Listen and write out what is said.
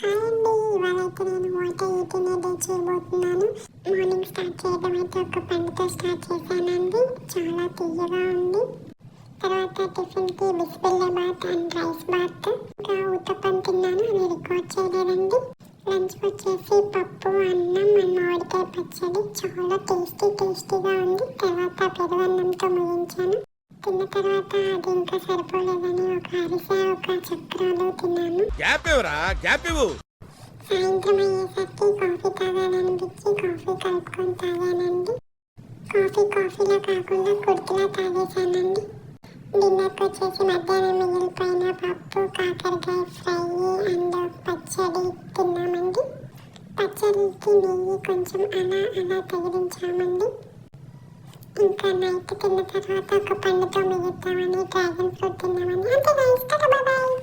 Hi అండి, ఇవాళైతే నేను what eating day చేయబోతున్నాను. మార్నింగ్ స్టార్ట్ చేయడం అయితే ఒక పండుతో స్టార్ట్ చేశానండి. చాలా తీయగా ఉంది. తర్వాత టిఫిన్కి బిస్బిల్లాబాత్ అండ్ రైస్ బాత్, ఇంకా ఉత్తప్పం తిన్నాను. అది రికార్డ్ చేయలేదండి. లంచ్ వచ్చేసి పప్పు, అన్నం అండ్ మామిడికాయ పచ్చడి. చాలా టేస్టీగా ఉంది. తర్వాత పెరుగన్నంతో ముగించాను. తిన్న తర్వాత అది ఇంకా సరిపోలేదని ఒక అరిసె, ఒక చక్రాలు తిన్నాను. సాయంత్రం అయ్యేసరికి కాఫీ తాగాలనిపించి కాఫీ కలుపుకొని తాగానండి. కాఫీలో కాకుండా కుర్తిలా తాగేశానండి. డిన్నర్కి వచ్చేసి మధ్యాహ్నం మిగిలిపోయిన పప్పు, కాకరకాయ ఫ్రై అండ్ పచ్చడి తిన్నామండి. పచ్చడికి నెయ్యి కొంచెం అలా తగిలించామండి. ఇంకా నైట్ తిన్న తర్వాత ఒక పండుతో మిగుతామని డ్రాగన్ ఫ్రూట్ తిన్నామని. అంతే. బాయ్.